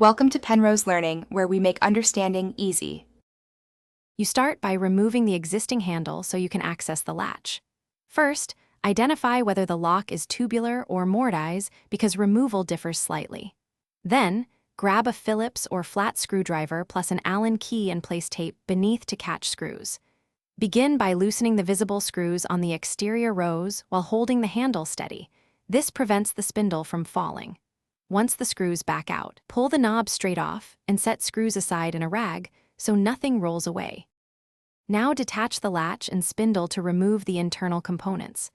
Welcome to Penrose Learning, where we make understanding easy. You start by removing the existing handle so you can access the latch. First, identify whether the lock is tubular or mortise because removal differs slightly. Then, grab a Phillips or flat screwdriver plus an Allen key and place tape beneath to catch screws. Begin by loosening the visible screws on the exterior rows while holding the handle steady. This prevents the spindle from falling. Once the screws back out, pull the knob straight off and set screws aside in a rag so nothing rolls away. Now detach the latch and spindle to remove the internal components.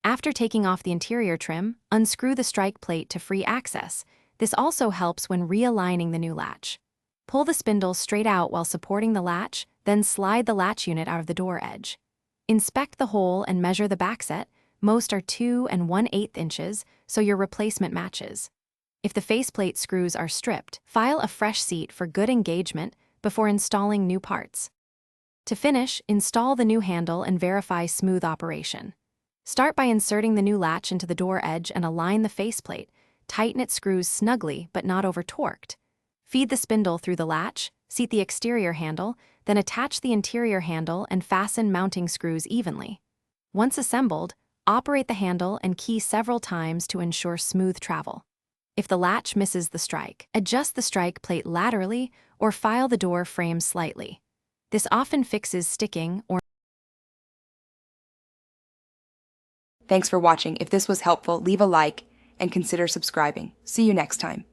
After taking off the interior trim, unscrew the strike plate to free access. This also helps when realigning the new latch. Pull the spindle straight out while supporting the latch, then slide the latch unit out of the door edge. Inspect the hole and measure the backset. Most are 2 1/8 inches, so your replacement matches. If the faceplate screws are stripped, file a fresh seat for good engagement before installing new parts. To finish, install the new handle and verify smooth operation. Start by inserting the new latch into the door edge and align the faceplate. Tighten its screws snugly but not over-torqued. Feed the spindle through the latch, seat the exterior handle, then attach the interior handle and fasten mounting screws evenly. Once assembled, operate the handle and key several times to ensure smooth travel. If the latch misses the strike, adjust the strike plate laterally or file the door frame slightly. This often fixes sticking or. Thanks for watching. If this was helpful, leave a like and consider subscribing. See you next time.